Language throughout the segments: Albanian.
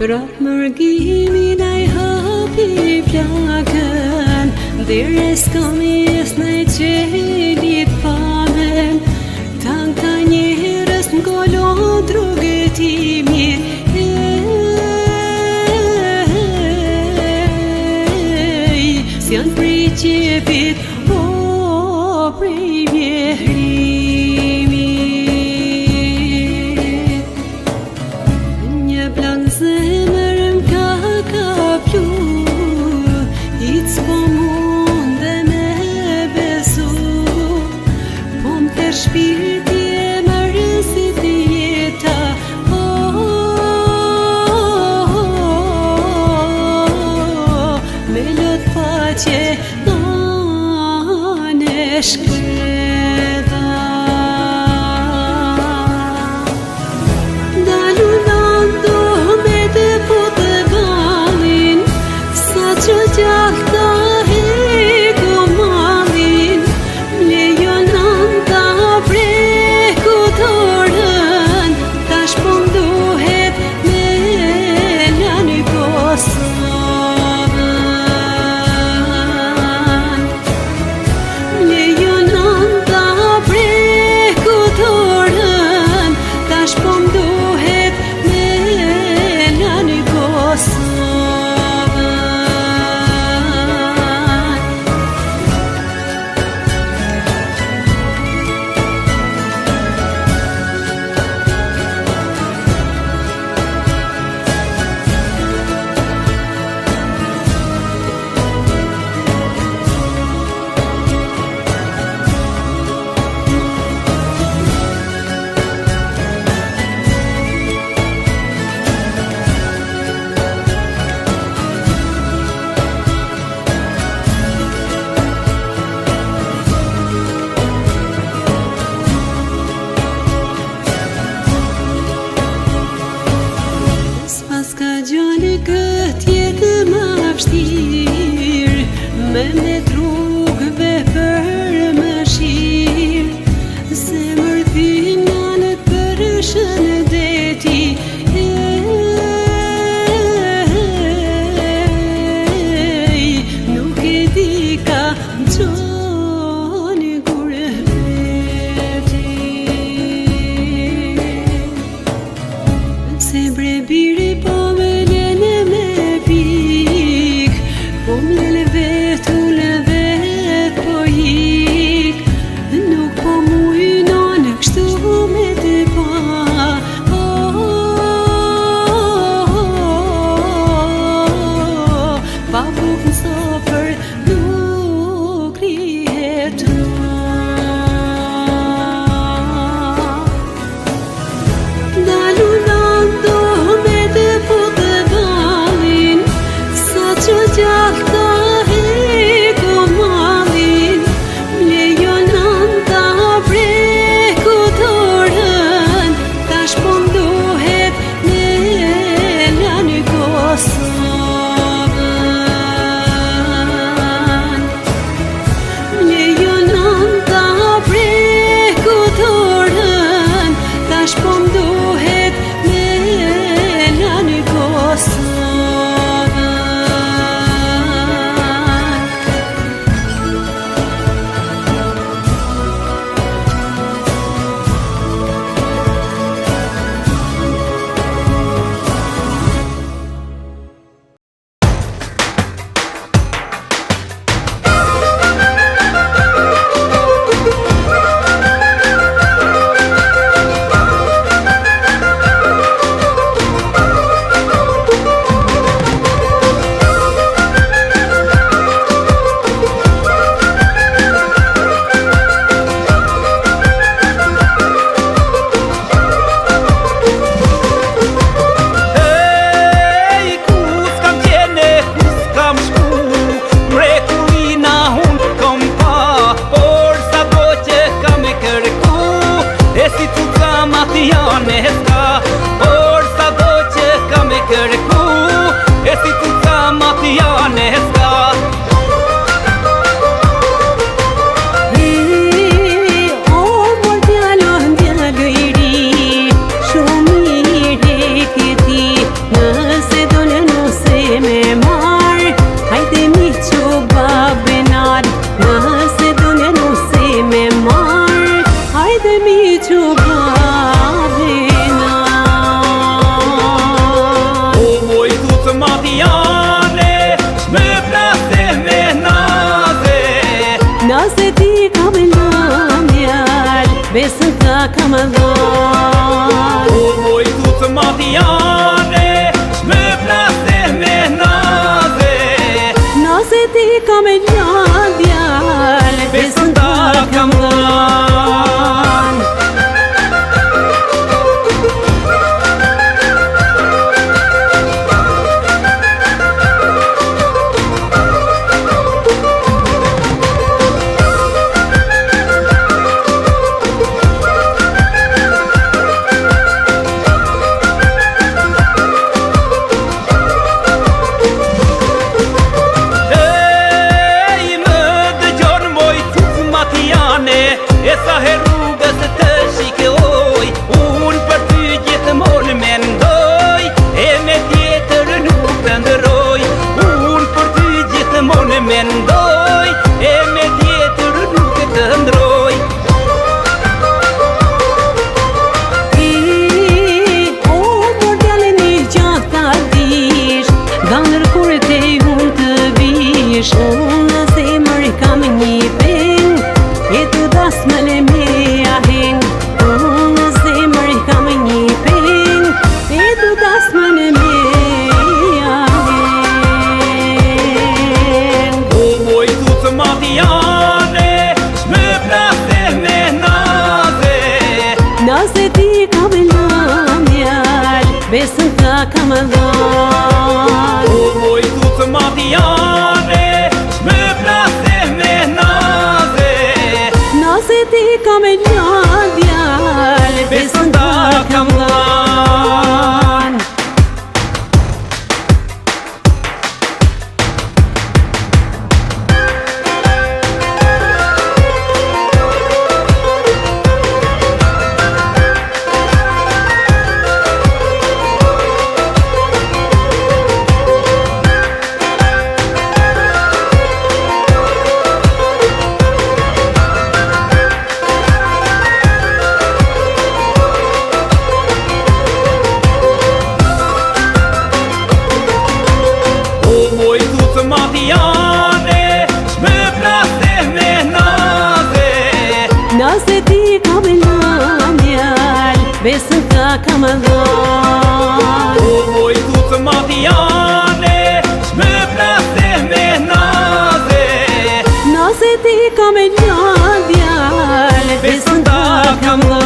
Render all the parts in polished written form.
Prap mërgimin a I hapi plakën, Dire s'kamis në I qelit pamen, Tan ka njërës n'kolon drugëtimi, Si janë prej qepit, o prej vjehrimi. Një blank zemër m'ka kaplu, I s'po munde me besu, Po m'ter shpirti e marrësit jeta, Me lot faqe nane shkreta. Që gjakta heku malin, Mlejon nanta preku dorën, Tash po m'duhet me lani Kosovën. Mlejon nanta preku dorën, Tash po m'duhet me lani Kosovën. S'ka gjallë këtë jetë ma vështirë, Me rrugëve për më shirë, Zemër t'binanët për shëndeti, Nuk e di ka gjallë gurë veti. Zemre biri po me lene me pik, Po m'lele vetullë vet po hik, Nuk po mujnon kështu me te pa, Pa buk në sofër nuk rihet Dalu nando me kam dhënë. O moj tutë matjane, me plase me naze. Naze ti kam e lënë djalë, besën ta kam dhënë. E sa her rrugës të shikoj, unë për ty gjithmonë mendoj, e me tjetër nuk të ndëroj. Unë për ty gjithmonë mendoj, e me tjetër nuk të ndëroj. O, por djallin I gjatë ta dish, nga nërkuret e unë të vish. Unë në zemër kam një peng, e të das më le me ahen. Unë në zemër kam një peng, e të das më le me ahen. O moj tutë matjane, me plase me naze. Naze ti kam lënë djalë, besën ta kam dhënë. O moj tutë matjane, me plase me naze. Naze ti kam e lënë djalë, besën ta kam dhënë. Matjane, me plase me naze. Naze ti kam lënë djalë, besën ta kam dhënë. O moj tutë matjane, me plase me naze. Naze ti kam lënë djalë, besën ta kam dhënë.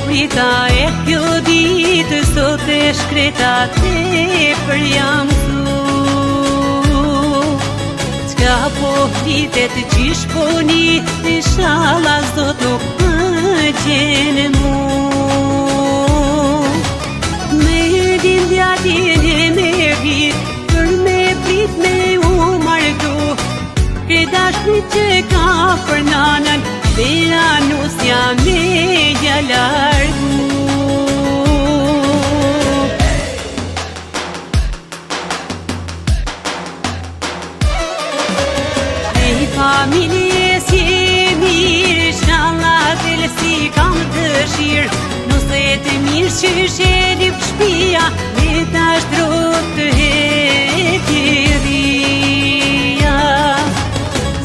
Prita e kjo ditë, sot e shkreta tepër jam këtu. Qka po fitet qish po një, inshallah sot nuk më qenë mu. Me din djatin e me vit, për me prit me u martu. Ke dashni që ka për nanën, Bela nusja me gjalargu. E familje si mirë, inshallah dhe si kam dëshirë. Nëse të mirë që shelip shpia, me ta shtrot të hetjeria.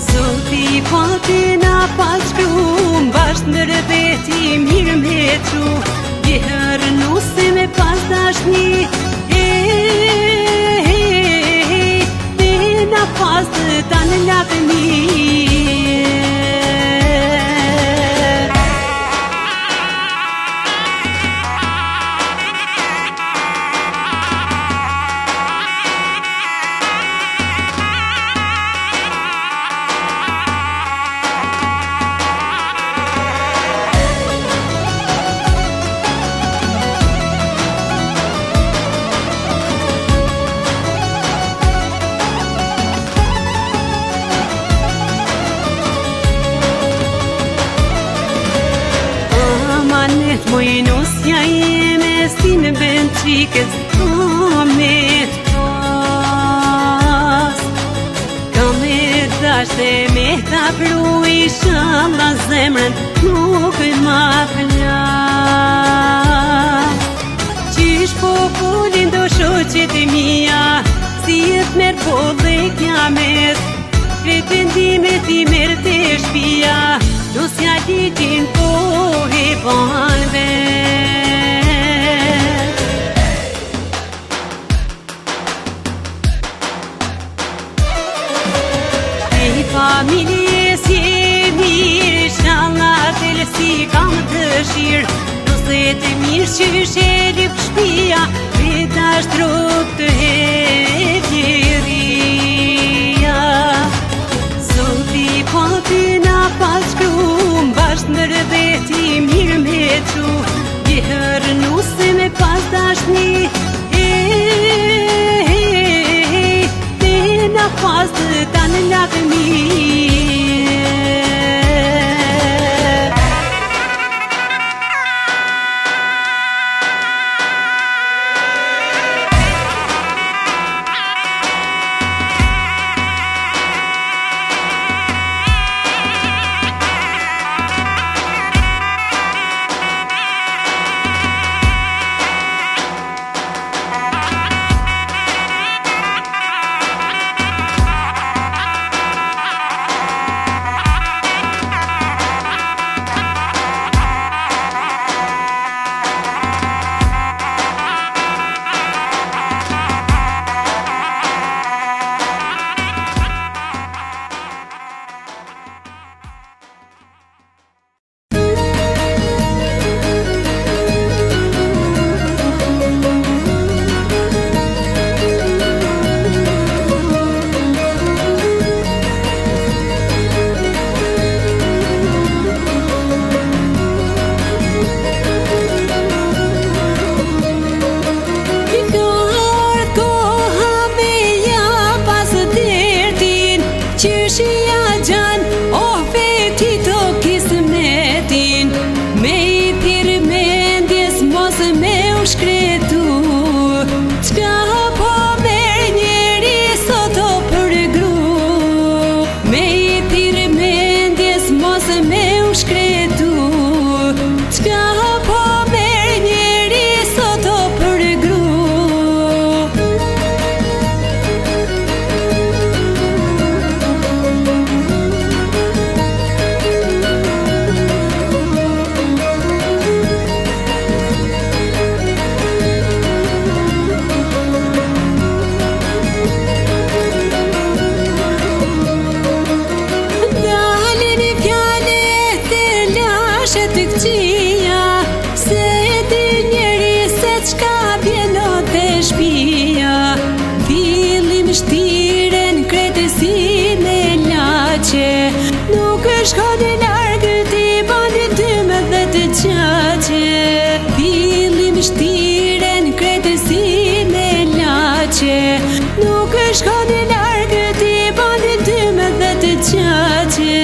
Zoti pati na pashtrum, bashkë në rëbeti mirë me tru. Jehërë nuse me pas dashni, dhe na pas të ta në latë mirë. shikës me pas. Kam e dashte me ta pru, inshallah zemrën nuk ma plas. Qish po folin do shoqet e mia, si jet merë po dhe kiamet, pretendimet i merë të shpia, do s'ja ligjin po e ban vet. E familje si e mirë, inshallah t'ele si kam dëshirë, do se të mirë që shelip shpia, veta shtruk të hevjeria. Zoti po ty na pas shkrum, bashkë në rëdheti mirë me qu, jehër nuse me pas dashni, te na pas të tanë lakë mirë. Nuk është kone largë ti bani 12 qaqe.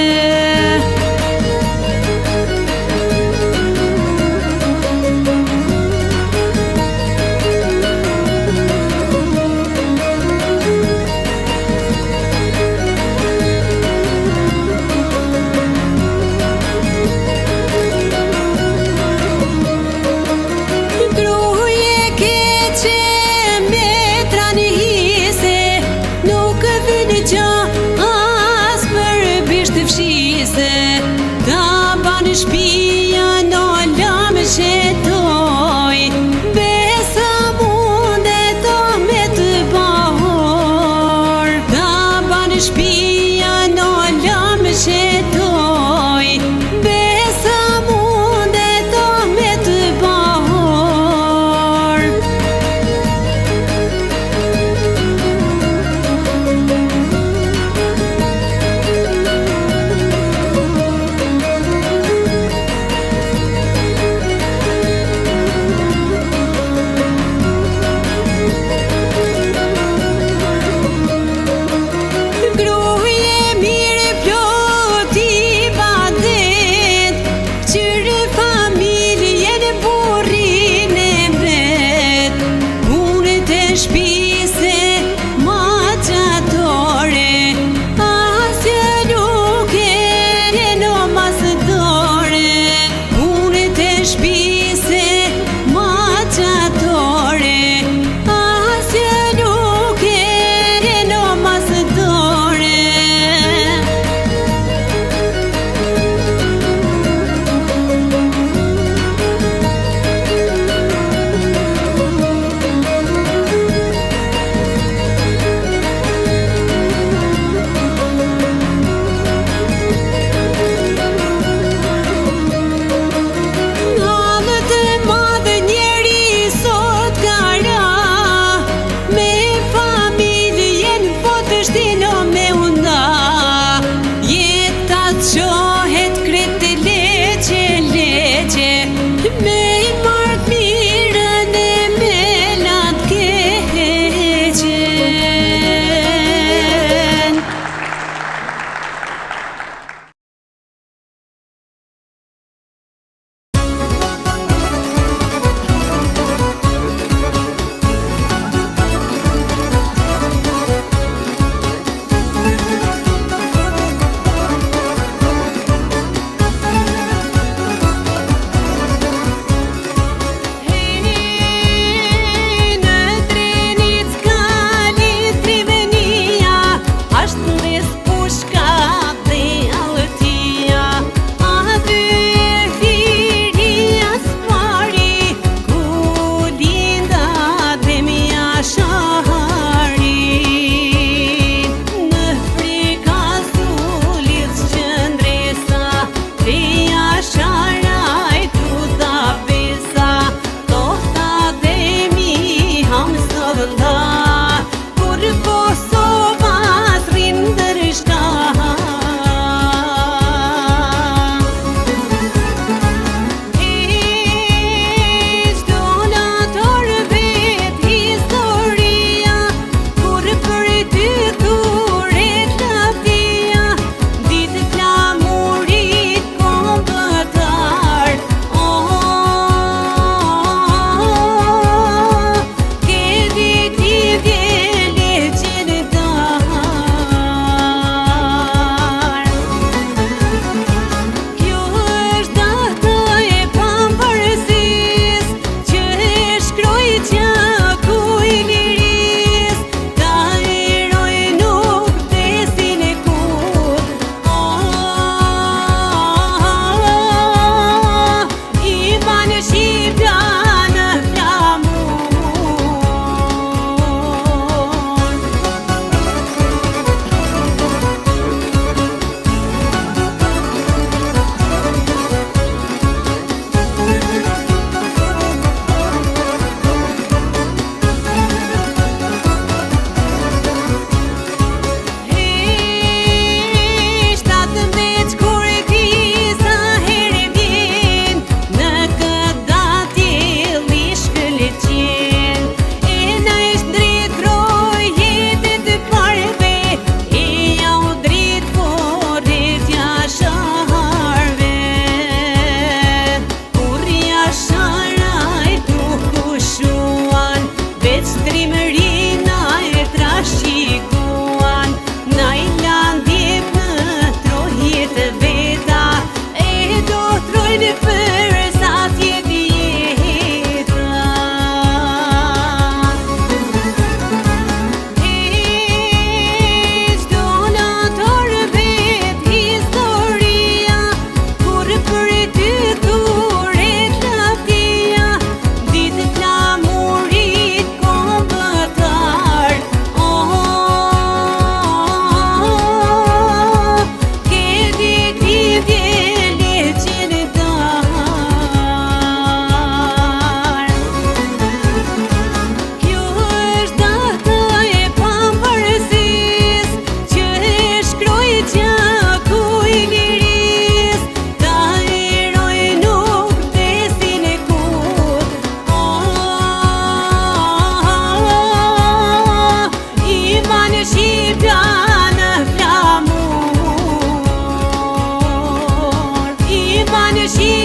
dëshirë